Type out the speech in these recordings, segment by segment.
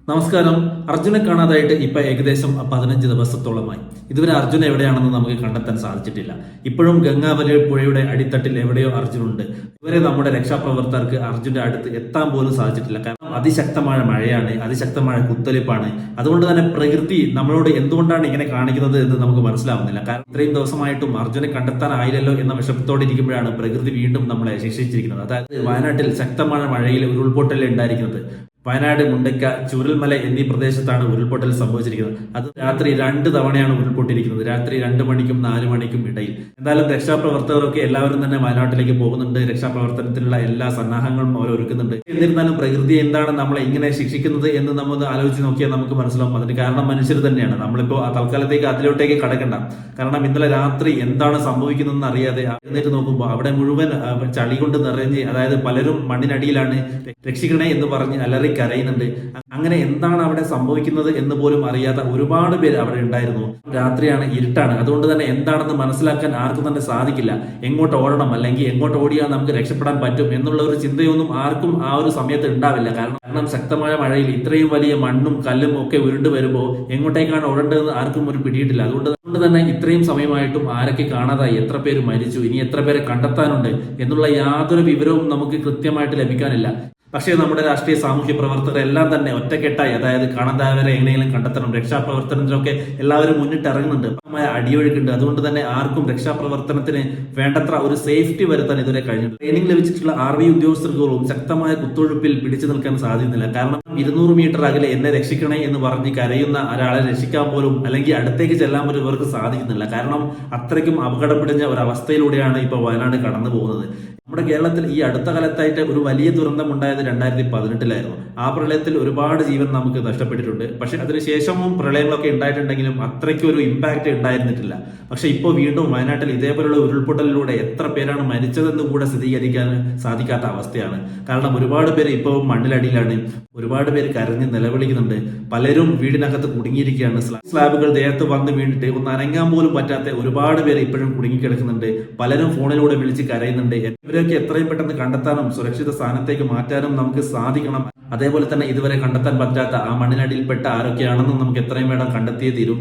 നമസ്കാരം. അർജുനെ കാണാതായിട്ട് ഇപ്പൊ ഏകദേശം 15 ദിവസത്തോളമായി. ഇതുവരെ അർജുൻ എവിടെയാണെന്ന് നമുക്ക് കണ്ടെത്താൻ സാധിച്ചിട്ടില്ല. ഇപ്പോഴും ഗംഗാവലി പുഴയുടെ അടിത്തട്ടിൽ എവിടെയോ അർജുനുണ്ട്. ഇതുവരെ നമ്മുടെ രക്ഷാപ്രവർത്തകർക്ക് അർജുന്റെ അടുത്ത് എത്താൻ പോലും സാധിച്ചിട്ടില്ല. കാരണം അതിശക്തമായ മഴയാണ്, അതിശക്തമായ കുത്തലിപ്പാണ്. അതുകൊണ്ട് തന്നെ പ്രകൃതി നമ്മളോട് എന്തുകൊണ്ടാണ് ഇങ്ങനെ കാണിക്കുന്നത് എന്ന് നമുക്ക് മനസ്സിലാവുന്നില്ല. കാരണം ഇത്രയും ദിവസമായിട്ടും അർജുനെ കണ്ടെത്താനായില്ലല്ലോ എന്ന വിഷമത്തോടെ ഇരിക്കുമ്പോഴാണ് പ്രകൃതി വീണ്ടും നമ്മളെ ശിക്ഷിച്ചിരിക്കുന്നത്. അതായത് വയനാട്ടിൽ ശക്തമായ മഴയിൽ ഉരുൾപൊട്ടൽ ഉണ്ടായിരിക്കുന്നത്. വയനാട്, മുണ്ടയ്ക്ക, ചൂരൽമല എന്നീ പ്രദേശത്താണ് ഉരുൾപൊട്ടൽ സംഭവിച്ചിരിക്കുന്നത്. അത് രാത്രി 2 തവണയാണ് ഉരുൾപൊട്ടിയിരിക്കുന്നത്. രാത്രി 2 മണിക്കും 4 മണിക്കും ഇടയിൽ. എന്തായാലും രക്ഷാപ്രവർത്തകരൊക്കെ എല്ലാവരും തന്നെ വയനാട്ടിലേക്ക് പോകുന്നുണ്ട്. രക്ഷാപ്രവർത്തനത്തിനുള്ള എല്ലാ സന്നാഹങ്ങളും അവർ ഒരുക്കുന്നുണ്ട്. എന്നിരുന്നാലും പ്രകൃതി എന്താണ് നമ്മളെ ഇങ്ങനെ ശിക്ഷിക്കുന്നത് എന്ന് നമ്മൾ ആലോചിച്ച് നോക്കിയാൽ നമുക്ക് മനസ്സിലാവും. അതിന് കാരണം മനുഷ്യർ തന്നെയാണ്. നമ്മളിപ്പോ തൽക്കാലത്തേക്ക് അതിലോട്ടേക്ക് കടക്കണ്ട. കാരണം ഇന്നലെ രാത്രി എന്താണ് സംഭവിക്കുന്നതെന്ന് അറിയാതെ എഴുന്നേറ്റ് നോക്കുമ്പോൾ അവിടെ മുഴുവൻ ചളി കൊണ്ട് നിറഞ്ഞ്, അതായത് പലരും മണ്ണിനടിയിലാണ്, രക്ഷിക്കണേ എന്ന് പറഞ്ഞ് അലറി കരയുന്നുണ്ട്. അങ്ങനെ എന്താണ് അവിടെ സംഭവിക്കുന്നത് എന്ന് പോലും അറിയാത്ത ഒരുപാട് പേര് അവിടെ ഉണ്ടായിരുന്നു. രാത്രിയാണ്, ഇരുട്ടാണ്. അതുകൊണ്ട് തന്നെ എന്താണെന്ന് മനസ്സിലാക്കാൻ ആർക്കും തന്നെ സാധിക്കില്ല. എങ്ങോട്ട് ഓടണം, അല്ലെങ്കിൽ എങ്ങോട്ട് ഓടിയാൽ നമുക്ക് രക്ഷപ്പെടാൻ പറ്റും എന്നുള്ള ഒരു ചിന്തയൊന്നും ആർക്കും ആ ഒരു സമയത്ത് ഉണ്ടാവില്ല. കാരണം ശക്തമായ മഴയിൽ ഇത്രയും വലിയ മണ്ണും കല്ലും ഒക്കെ ഉരുണ്ട് വരുമ്പോൾ എങ്ങോട്ടേക്കാണ് ഓടേണ്ടതെന്ന് ആർക്കും ഒരു പിടിയിട്ടില്ല. അതുകൊണ്ട് തന്നെ ഇത്രയും സമയമായിട്ടും ആരൊക്കെ കാണാതായി, എത്ര പേര് മരിച്ചു, ഇനി എത്ര പേരെ കണ്ടെത്താനുണ്ട് എന്നുള്ള യാതൊരു വിവരവും നമുക്ക് കൃത്യമായിട്ട് ലഭിക്കാനില്ല. പക്ഷേ നമ്മുടെ രാഷ്ട്രീയ സാമൂഹ്യ പ്രവർത്തകരെല്ലാം തന്നെ ഒറ്റക്കെട്ടായി, അതായത് കാണാതായവരെ എങ്ങനെയെങ്കിലും കണ്ടെത്തണം, രക്ഷാപ്രവർത്തനത്തിലൊക്കെ എല്ലാവരും മുന്നിട്ട് ഇറങ്ങുന്നുണ്ട്. അടിയൊഴുക്കുണ്ട്. അതുകൊണ്ട് തന്നെ ആർക്കും രക്ഷാപ്രവർത്തനത്തിന് വേണ്ടത്ര ഒരു സേഫ്റ്റി വരുത്താൻ ഇതുവരെ കഴിഞ്ഞിട്ടുണ്ട്. ട്രെയിനിങ് ലഭിച്ചിട്ടുള്ള ആർമി ഉദ്യോഗസ്ഥർക്കും ശക്തമായ കുത്തൊഴുപ്പിൽ പിടിച്ചു നിൽക്കാൻ സാധിക്കുന്നില്ല. കാരണം 200 മീറ്റർ അകലെ എന്നെ രക്ഷിക്കണേ എന്ന് പറഞ്ഞ് കരയുന്ന ഒരാളെ രക്ഷിക്കാൻ പോലും, അല്ലെങ്കിൽ അടുത്തേക്ക് ചെല്ലാൻ പോലും ഇവർക്ക് സാധിക്കുന്നില്ല. കാരണം അത്രയ്ക്കും അപകടം പിടിഞ്ഞ ഒരു അവസ്ഥയിലൂടെയാണ് ഇപ്പോൾ വയനാട് കടന്നു പോകുന്നത്. നമ്മുടെ കേരളത്തിൽ ഈ അടുത്ത കാലത്തായിട്ട് ഒരു വലിയ ദുരന്തം ഉണ്ടായത് 2018-ലായിരുന്നു. ആ പ്രളയത്തിൽ ഒരുപാട് ജീവൻ നമുക്ക് നഷ്ടപ്പെട്ടിട്ടുണ്ട്. പക്ഷെ അതിനുശേഷവും പ്രളയങ്ങളൊക്കെ ഉണ്ടായിട്ടുണ്ടെങ്കിലും അത്രയ്ക്ക് ഒരു ഇമ്പാക്ട് ഉണ്ടായിരുന്നിട്ടില്ല. പക്ഷെ ഇപ്പോൾ വീണ്ടും വയനാട്ടിൽ ഇതേപോലുള്ള ഉരുൾപൊട്ടലിലൂടെ എത്ര പേരാണ് മരിച്ചതെന്ന് കൂടെ സ്ഥിരീകരിക്കാൻ സാധിക്കാത്ത അവസ്ഥയാണ്. കാരണം ഒരുപാട് പേര് ഇപ്പോൾ മണ്ണിലടിയിലാണ്, ഒരുപാട് പേര് കരഞ്ഞ് നിലവിളിക്കുന്നുണ്ട്. പലരും വീടിനകത്ത് കുടുങ്ങിയിരിക്കുകയാണ്. സ്ലാബുകൾ ദേഹത്ത് വന്ന് വീണിട്ട് ഒന്ന് അനങ്ങാൻ പോലും പറ്റാത്ത ഒരുപാട് പേര് ഇപ്പോഴും കുടുങ്ങിക്കിടക്കുന്നുണ്ട്. പലരും ഫോണിലൂടെ വിളിച്ച് കരയുന്നുണ്ട്. ഇവരൊക്കെ എത്രയും പെട്ടെന്ന് കണ്ടെത്താനും സുരക്ഷിത സ്ഥാനത്തേക്ക് മാറ്റാനും നമുക്ക് സാധിക്കണം. അതേപോലെ തന്നെ ഇതുവരെ കണ്ടെത്താൻ പറ്റാത്ത ആ മണ്ണിനടിയിൽപ്പെട്ട ആരൊക്കെയാണെന്നും നമുക്ക് എത്രയും വേണം കണ്ടെത്തിയേ തീരും.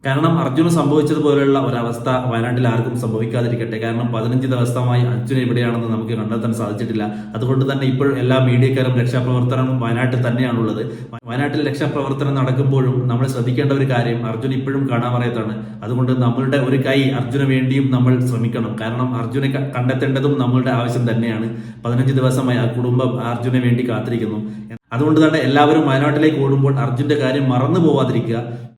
കാരണം അർജുന് സംഭവിച്ചതുപോലെയുള്ള ഒരവസ്ഥ വയനാട്ടിൽ ആർക്കും സംഭവിക്കാതിരിക്കട്ടെ. കാരണം 15 ദിവസമായി അർജുൻ എവിടെയാണെന്ന് നമുക്ക് കണ്ടെത്താൻ സാധിച്ചിട്ടില്ല. അതുകൊണ്ട് തന്നെ ഇപ്പോഴും എല്ലാ മീഡിയക്കാരും രക്ഷാപ്രവർത്തനവും വയനാട്ടിൽ തന്നെയാണുള്ളത്. വയനാട്ടിൽ രക്ഷാപ്രവർത്തനം നടക്കുമ്പോഴും നമ്മൾ ശ്രദ്ധിക്കേണ്ട ഒരു കാര്യം, അർജുൻ ഇപ്പോഴും കാണാമറയത്താണ്. അതുകൊണ്ട് നമ്മളുടെ ഒരു കൈ അർജുന് വേണ്ടിയും നമ്മൾ ശ്രമിക്കണം. കാരണം അർജുനെ കണ്ടെത്തേണ്ടതും നമ്മളുടെ ആവശ്യം തന്നെയാണ്. 15 ദിവസമായി ആ കുടുംബം അർജുനെ വേണ്ടി കാത്തിരിക്കുന്നു. അതുകൊണ്ട് തന്നെ എല്ലാവരും വയനാട്ടിലേക്ക് ഓടുമ്പോൾ അർജുന്റെ കാര്യം മറന്നു പോവാതിരിക്കുക.